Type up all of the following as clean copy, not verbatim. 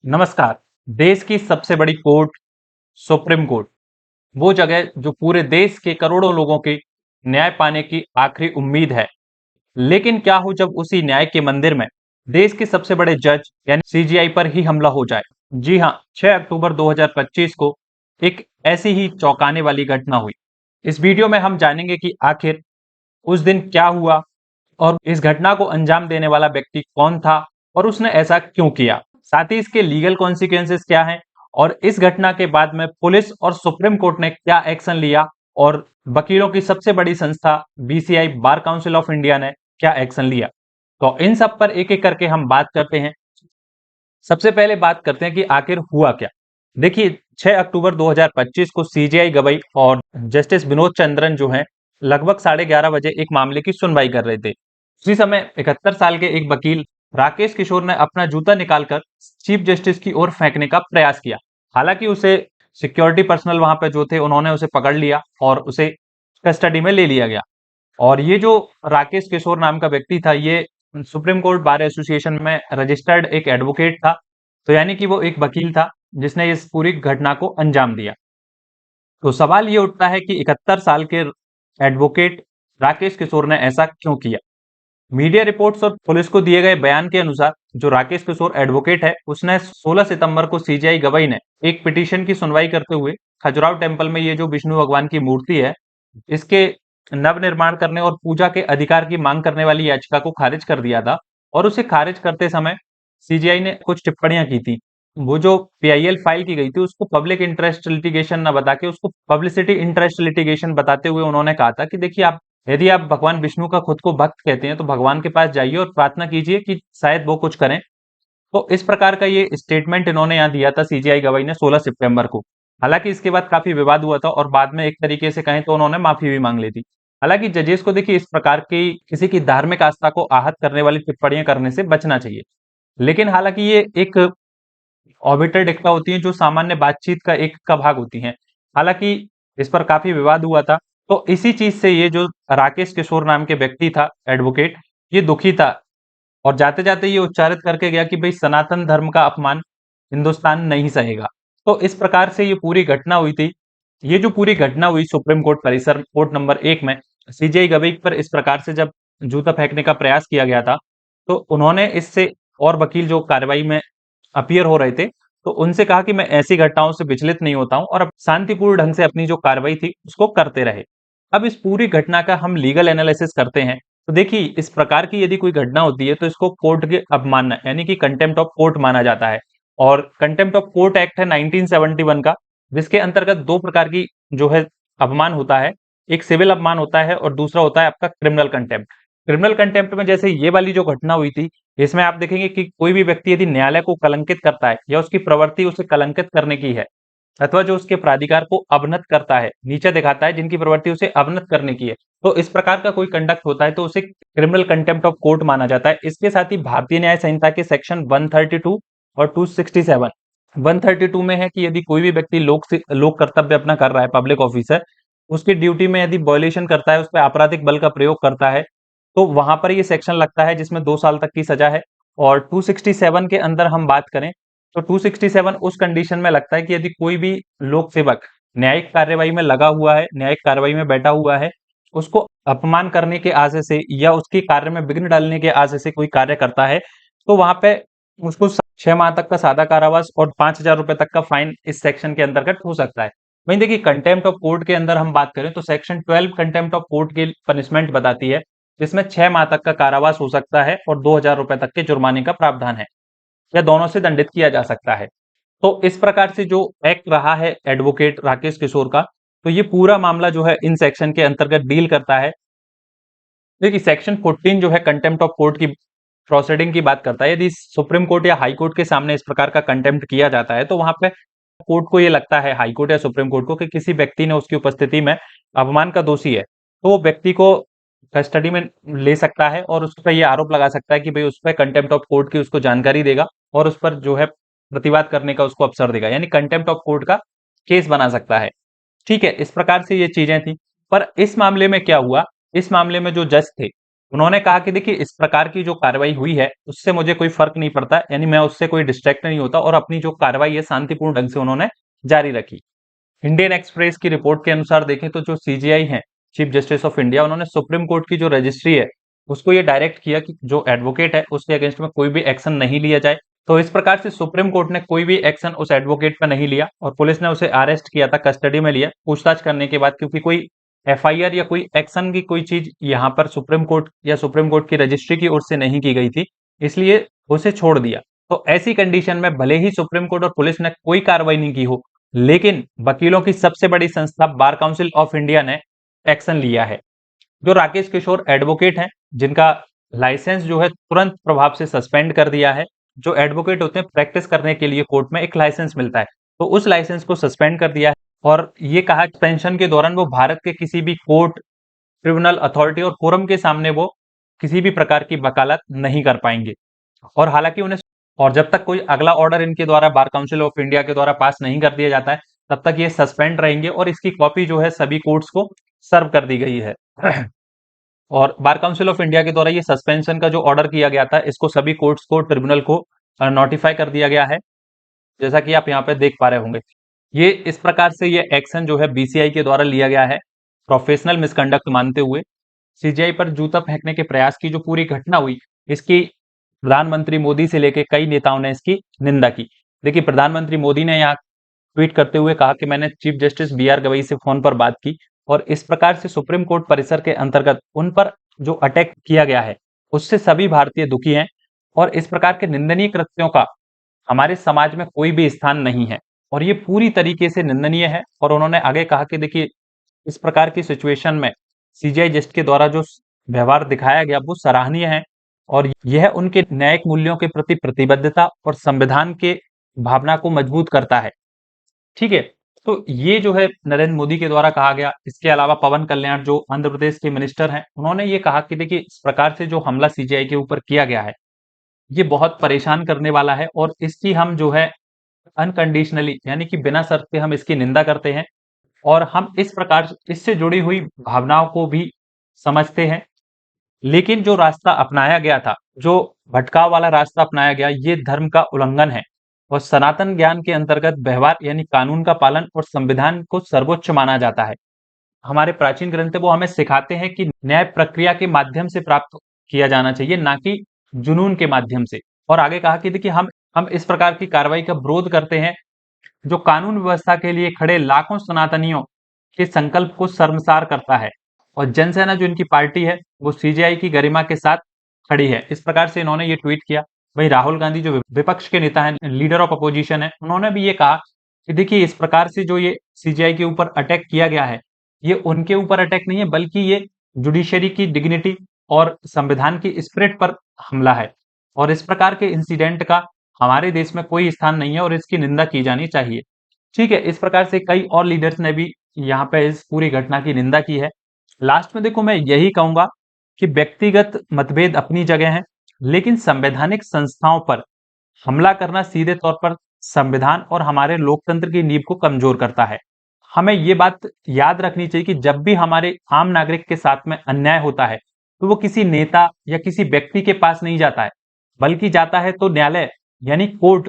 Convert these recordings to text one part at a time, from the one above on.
नमस्कार। देश की सबसे बड़ी कोर्ट सुप्रीम कोर्ट, वो जगह जो पूरे देश के करोड़ों लोगों के न्याय पाने की आखिरी उम्मीद है। लेकिन क्या हो जब उसी न्याय के मंदिर में देश के सबसे बड़े जज यानी सीजीआई पर ही हमला हो जाए। जी हां, 6 अक्टूबर 2025 को एक ऐसी ही चौंकाने वाली घटना हुई। इस वीडियो में हम जानेंगे कि आखिर उस दिन क्या हुआ और इस घटना को अंजाम देने वाला व्यक्ति कौन था और उसने ऐसा क्यों किया। साथ ही इसके लीगल कॉन्सिक्वेंसेस क्या हैं और इस घटना के बाद में पुलिस और सुप्रीम कोर्ट ने क्या एक्शन लिया और वकीलों की सबसे बड़ी संस्था BCI bar council of India ने क्या एक्शन लिया। तो इन सब पर एक एक करके हम बात करते हैं। सबसे पहले बात करते हैं कि आखिर हुआ क्या। देखिए, 6 अक्टूबर 2025 को सीजेआई गवाई और जस्टिस विनोद चंद्रन जो हैं लगभग 11:30 बजे एक मामले की सुनवाई कर रहे थे। उसी समय 71 साल के एक वकील राकेश किशोर ने अपना जूता निकालकर चीफ जस्टिस की ओर फेंकने का प्रयास किया। हालांकि उसे सिक्योरिटी पर्सनल वहां पे जो थे उन्होंने उसे पकड़ लिया और उसे कस्टडी में ले लिया गया। और ये जो राकेश किशोर नाम का व्यक्ति था, ये सुप्रीम कोर्ट बार एसोसिएशन में रजिस्टर्ड एक एडवोकेट था। तो यानी कि वो एक वकील था जिसने इस पूरी घटना को अंजाम दिया। तो सवाल ये उठता है कि 71 साल के एडवोकेट राकेश किशोर ने ऐसा क्यों किया। मीडिया रिपोर्ट्स और पुलिस को दिए गए बयान के अनुसार जो राकेश किशोर एडवोकेट है उसने 16 सितंबर को सीजीआई गवाई ने एक पिटीशन की सुनवाई करते हुए खजुराहो टेम्पल में ये जो विष्णु भगवान की मूर्ति है इसके नवनिर्माण करने और पूजा के अधिकार की मांग करने वाली याचिका को खारिज कर दिया था। और उसे खारिज करते समय सीजीआई ने कुछ टिप्पणियां की थी। वो जो पीआईएल फाइल की गई थी उसको पब्लिक इंटरेस्ट लिटिगेशन न बता के उसको पब्लिसिटी इंटरेस्ट लिटिगेशन बताते हुए उन्होंने कहा था कि देखिए, आप यदि आप भगवान विष्णु का खुद को भक्त कहते हैं तो भगवान के पास जाइए और प्रार्थना कीजिए कि शायद वो कुछ करें। तो इस प्रकार का ये स्टेटमेंट इन्होंने यहाँ दिया था सीजीआई गवाई ने 16 सितंबर को। हालांकि इसके बाद काफी विवाद हुआ था और बाद में एक तरीके से कहें तो उन्होंने माफी भी मांग ली थी। हालांकि जजेस को देखिए, इस प्रकार की किसी की धार्मिक आस्था को आहत करने वाली टिप्पणियां करने से बचना चाहिए। लेकिन हालांकि ये एक ऑर्बिटर डिक्टा होती हैं जो सामान्य बातचीत का एक का भाग होती हैं। हालांकि इस पर काफी विवाद हुआ था। तो इसी चीज से ये जो राकेश किशोर नाम के व्यक्ति था एडवोकेट, ये दुखी था और जाते जाते ये उच्चारित करके गया कि भाई सनातन धर्म का अपमान हिंदुस्तान नहीं सहेगा। तो इस प्रकार से ये पूरी घटना हुई थी। ये जो पूरी घटना हुई सुप्रीम कोर्ट परिसर कोर्ट नंबर 1 में सीजेआई गवाई पर इस प्रकार से जब जूता फेंकने का प्रयास किया गया था, तो उन्होंने इससे और वकील जो कार्रवाई में अपीयर हो रहे थे तो उनसे कहा कि मैं ऐसी घटनाओं से विचलित नहीं होता हूं और अब शांतिपूर्ण ढंग से अपनी जो कार्रवाई थी उसको करते रहे। अब इस पूरी घटना का हम लीगल एनालिसिस करते हैं। तो देखिए, इस प्रकार की यदि कोई घटना होती है तो इसको कोर्ट के अवमानना यानी कि कंटेम्प्ट ऑफ कोर्ट माना जाता है। और कंटेम्प्ट ऑफ कोर्ट एक्ट है 1971 का, जिसके अंतर्गत दो प्रकार की जो है अपमान होता है। एक सिविल अपमान होता है और दूसरा होता है आपका क्रिमिनल कंटेम्प्ट। क्रिमिनल कंटेम्प्ट में जैसे ये वाली जो घटना हुई थी, इसमें आप देखेंगे कि कोई भी व्यक्ति यदि न्यायालय को कलंकित करता है या उसकी प्रवृत्ति उसे कलंकित करने की है अथवा जो उसके प्राधिकार को अवनत करता है, नीचे दिखाता है, जिनकी प्रवृत्ति उसे अवनत करने की है, तो इस प्रकार का कोई कंडक्ट होता है तो उसे क्रिमिनल कंटेम्प्ट ऑफ कोर्ट माना जाता है। इसके साथ ही भारतीय न्याय संहिता के सेक्शन 132 और 267, 132 में है कि यदि कोई भी व्यक्ति लोक कर्तव्य अपना कर रहा है, पब्लिक ऑफिसर, उसकी ड्यूटी में यदि वायलेशन करता है, उस पर आपराधिक बल का प्रयोग करता है, तो वहां पर ये सेक्शन लगता है जिसमें 2 साल तक की सजा है। और 267 के अंदर हम बात करें तो 267 उस कंडीशन में लगता है कि यदि कोई भी लोक सेवक न्यायिक कार्यवाही में लगा हुआ है, न्यायिक कार्यवाही में बैठा हुआ है, उसको अपमान करने के आशय से या उसके कार्य में विघ्न डालने के आशय से कोई कार्य करता है, तो वहां पे उसको 6 माह तक का सादा कारावास और 5,000 रुपए तक का फाइन इस सेक्शन के अंतर्गत हो सकता है। वहीं देखिए, कंटेम्प्ट ऑफ कोर्ट के अंदर हम बात करें तो सेक्शन 12 कंटेम्प्ट ऑफ कोर्ट की पनिशमेंट बताती है, जिसमें 6 माह तक का कारावास हो सकता है और 2,000 रुपए तक के जुर्माने का प्रावधान है या दोनों से दंडित किया जा सकता है। तो इस प्रकार से जो एक्ट रहा है एडवोकेट राकेश किशोर का, तो ये पूरा मामला जो है इन सेक्शन के अंतर्गत डील करता है। देखिए, सेक्शन 14 जो है कंटेम्प्ट ऑफ कोर्ट की प्रोसीडिंग की बात करता है। यदि सुप्रीम कोर्ट या हाई कोर्ट के सामने इस प्रकार का कंटेम्प्ट किया जाता है तो वहां पे कोर्ट को ये लगता है, हाई कोर्ट या सुप्रीम कोर्ट को, कि किसी व्यक्ति ने उसकी उपस्थिति में अपमान का दोषी है, तो वो व्यक्ति को कस्टडी में ले सकता है और उस पर यह आरोप लगा सकता है कि भाई उस पर कंटेम्प्ट ऑफ कोर्ट की उसको जानकारी देगा और उस पर जो है प्रतिवाद करने का उसको अवसर देगा, यानी कंटेम्प्ट ऑफ कोर्ट का केस बना सकता है। ठीक है, इस प्रकार से ये चीजें थी। पर इस मामले में क्या हुआ, इस मामले में जो जज थे उन्होंने कहा कि देखिए इस प्रकार की जो कार्रवाई हुई है उससे मुझे कोई फर्क नहीं पड़ता, यानी मैं उससे कोई डिस्ट्रैक्ट नहीं होता, और अपनी जो कार्रवाई है शांतिपूर्ण ढंग से उन्होंने जारी रखी। इंडियन एक्सप्रेस की रिपोर्ट के अनुसार देखें तो जो सीजेआई है, चीफ जस्टिस ऑफ इंडिया, उन्होंने सुप्रीम कोर्ट की जो रजिस्ट्री है उसको ये डायरेक्ट किया कि जो एडवोकेट है उसके अगेंस्ट में कोई भी एक्शन नहीं लिया जाए। तो इस प्रकार से सुप्रीम कोर्ट ने कोई भी एक्शन उस एडवोकेट पर नहीं लिया और पुलिस ने उसे अरेस्ट किया था, कस्टडी में लिया पूछताछ करने के बाद, क्योंकि कोई एफआईआर या कोई एक्शन की कोई चीज यहाँ पर सुप्रीम कोर्ट या सुप्रीम कोर्ट की रजिस्ट्री की ओर से नहीं की गई थी, इसलिए उसे छोड़ दिया। तो ऐसी कंडीशन में भले ही सुप्रीम कोर्ट और पुलिस ने कोई कार्रवाई नहीं की हो, लेकिन वकीलों की सबसे बड़ी संस्था बार काउंसिल ऑफ इंडिया ने एक्शन लिया है। जो राकेश किशोर एडवोकेट हैं, जिनका लाइसेंस जो है तुरंत प्रभाव से सस्पेंड कर दिया है। जो एडवोकेट होते हैं प्रैक्टिस करने के लिए कोर्ट में एक लाइसेंस मिलता है, तो उस लाइसेंस को सस्पेंड कर दिया है और ये कहा सस्पेंशन के दौरान वो भारत के किसी भी कोर्ट, ट्रिब्यूनल, अथॉरिटी और फोरम के सामने वो किसी भी प्रकार की वकालत नहीं कर पाएंगे। और हालांकि उन्हें, और जब तक कोई अगला ऑर्डर इनके द्वारा बार काउंसिल ऑफ इंडिया के द्वारा पास नहीं कर दिया जाता है, तब तक ये सस्पेंड रहेंगे और इसकी कॉपी जो है सभी कोर्ट्स को सर्व कर दी गई है। और बार काउंसिल ऑफ इंडिया के द्वारा ये सस्पेंशन का जो ऑर्डर किया गया था, इसको सभी कोर्ट्स को, ट्रिब्यूनल को नोटिफाई कर दिया गया है, जैसा कि आप यहाँ पे देख पा रहे होंगे। ये इस प्रकार से ये एक्शन जो है बीसीआई के द्वारा लिया गया है, प्रोफेशनल मिसकंडक्ट मानते हुए। सीजीआई पर जूता फेंकने के प्रयास की जो पूरी घटना हुई, इसकी प्रधानमंत्री मोदी से लेकर कई नेताओं ने इसकी निंदा की। देखिए प्रधानमंत्री मोदी ने यहाँ ट्वीट करते हुए कहा कि मैंने chief justice B R Gavai से फोन पर बात की और इस प्रकार से सुप्रीम कोर्ट परिसर के अंतर्गत उन पर जो अटैक किया गया है उससे सभी भारतीय दुखी हैं और इस प्रकार के निंदनीय कृत्यों का हमारे समाज में कोई भी स्थान नहीं है और ये पूरी तरीके से निंदनीय है। और उन्होंने आगे कहा कि देखिए इस प्रकार की सिचुएशन में सीजीआई जस्ट के द्वारा जो व्यवहार दिखाया गया वो सराहनीय है और यह उनके न्यायिक मूल्यों के प्रति प्रतिबद्धता और संविधान के भावना को मजबूत करता है। ठीक है, तो ये जो है नरेंद्र मोदी के द्वारा कहा गया। इसके अलावा पवन कल्याण जो आंध्र प्रदेश के मिनिस्टर हैं, उन्होंने ये कहा कि देखिए इस प्रकार से जो हमला सीजीआई के ऊपर किया गया है ये बहुत परेशान करने वाला है और इसकी हम जो है अनकंडीशनली, यानी कि बिना शर्त के हम इसकी निंदा करते हैं और हम इस प्रकार इससे जुड़ी हुई भावनाओं को भी समझते हैं। लेकिन जो रास्ता अपनाया गया था, जो भटकाव वाला रास्ता अपनाया गया, ये धर्म का उल्लंघन है और सनातन ज्ञान के अंतर्गत व्यवहार यानी कानून का पालन और संविधान को सर्वोच्च माना जाता है। हमारे प्राचीन ग्रंथ वो हमें सिखाते हैं कि न्याय प्रक्रिया के माध्यम से प्राप्त किया जाना चाहिए, ना कि जुनून के माध्यम से। और आगे कहा कि देखिए हम इस प्रकार की कार्रवाई का विरोध करते हैं जो कानून व्यवस्था के लिए खड़े लाखों सनातनियों के संकल्प को शर्मसार करता है और जनसेना जो इनकी पार्टी है वो सीजेआई की गरिमा के साथ खड़ी है। इस प्रकार से इन्होंने ये ट्वीट किया। वही राहुल गांधी जो विपक्ष के नेता हैं, लीडर ऑफ अपोजिशन है, उन्होंने भी ये कहा कि देखिए इस प्रकार से जो ये सीजेआई के ऊपर अटैक किया गया है, ये उनके ऊपर अटैक नहीं है बल्कि ये जुडिशरी की डिग्निटी और संविधान की स्पिरिट पर हमला है और इस प्रकार के इंसिडेंट का हमारे देश में कोई स्थान नहीं है और इसकी निंदा की जानी चाहिए। ठीक है, इस प्रकार से कई और लीडर्स ने भी यहाँ पे इस पूरी घटना की निंदा की है। लास्ट में देखो मैं यही कहूंगा कि व्यक्तिगत मतभेद अपनी जगह है, लेकिन संवैधानिक संस्थाओं पर हमला करना सीधे तौर पर संविधान और हमारे लोकतंत्र की नींव को कमजोर करता है। हमें ये बात याद रखनी चाहिए कि जब भी हमारे आम नागरिक के साथ में अन्याय होता है तो वो किसी नेता या किसी व्यक्ति के पास नहीं जाता है, बल्कि जाता है तो न्यायालय यानी कोर्ट,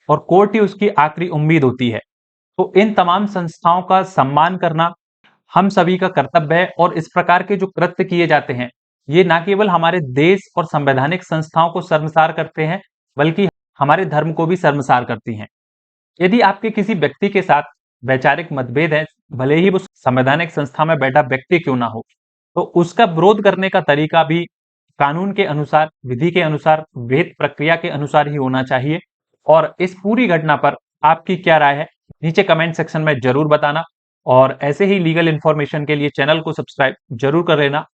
और कोर्ट ही उसकी आखिरी उम्मीद होती है। तो इन तमाम संस्थाओं का सम्मान करना हम सभी का कर्तव्य है और इस प्रकार के जो कृत्य किए जाते हैं ये ना केवल हमारे देश और संवैधानिक संस्थाओं को शर्मसार करते हैं बल्कि हमारे धर्म को भी शर्मसार करती हैं। यदि आपके किसी व्यक्ति के साथ वैचारिक मतभेद है, भले ही वो संवैधानिक संस्था में बैठा व्यक्ति क्यों ना हो, तो उसका विरोध करने का तरीका भी कानून के अनुसार, विधि के अनुसार, विहित प्रक्रिया के अनुसार ही होना चाहिए। और इस पूरी घटना पर आपकी क्या राय है नीचे कमेंट सेक्शन में जरूर बताना और ऐसे ही लीगल इंफॉर्मेशन के लिए चैनल को सब्सक्राइब जरूर कर लेना।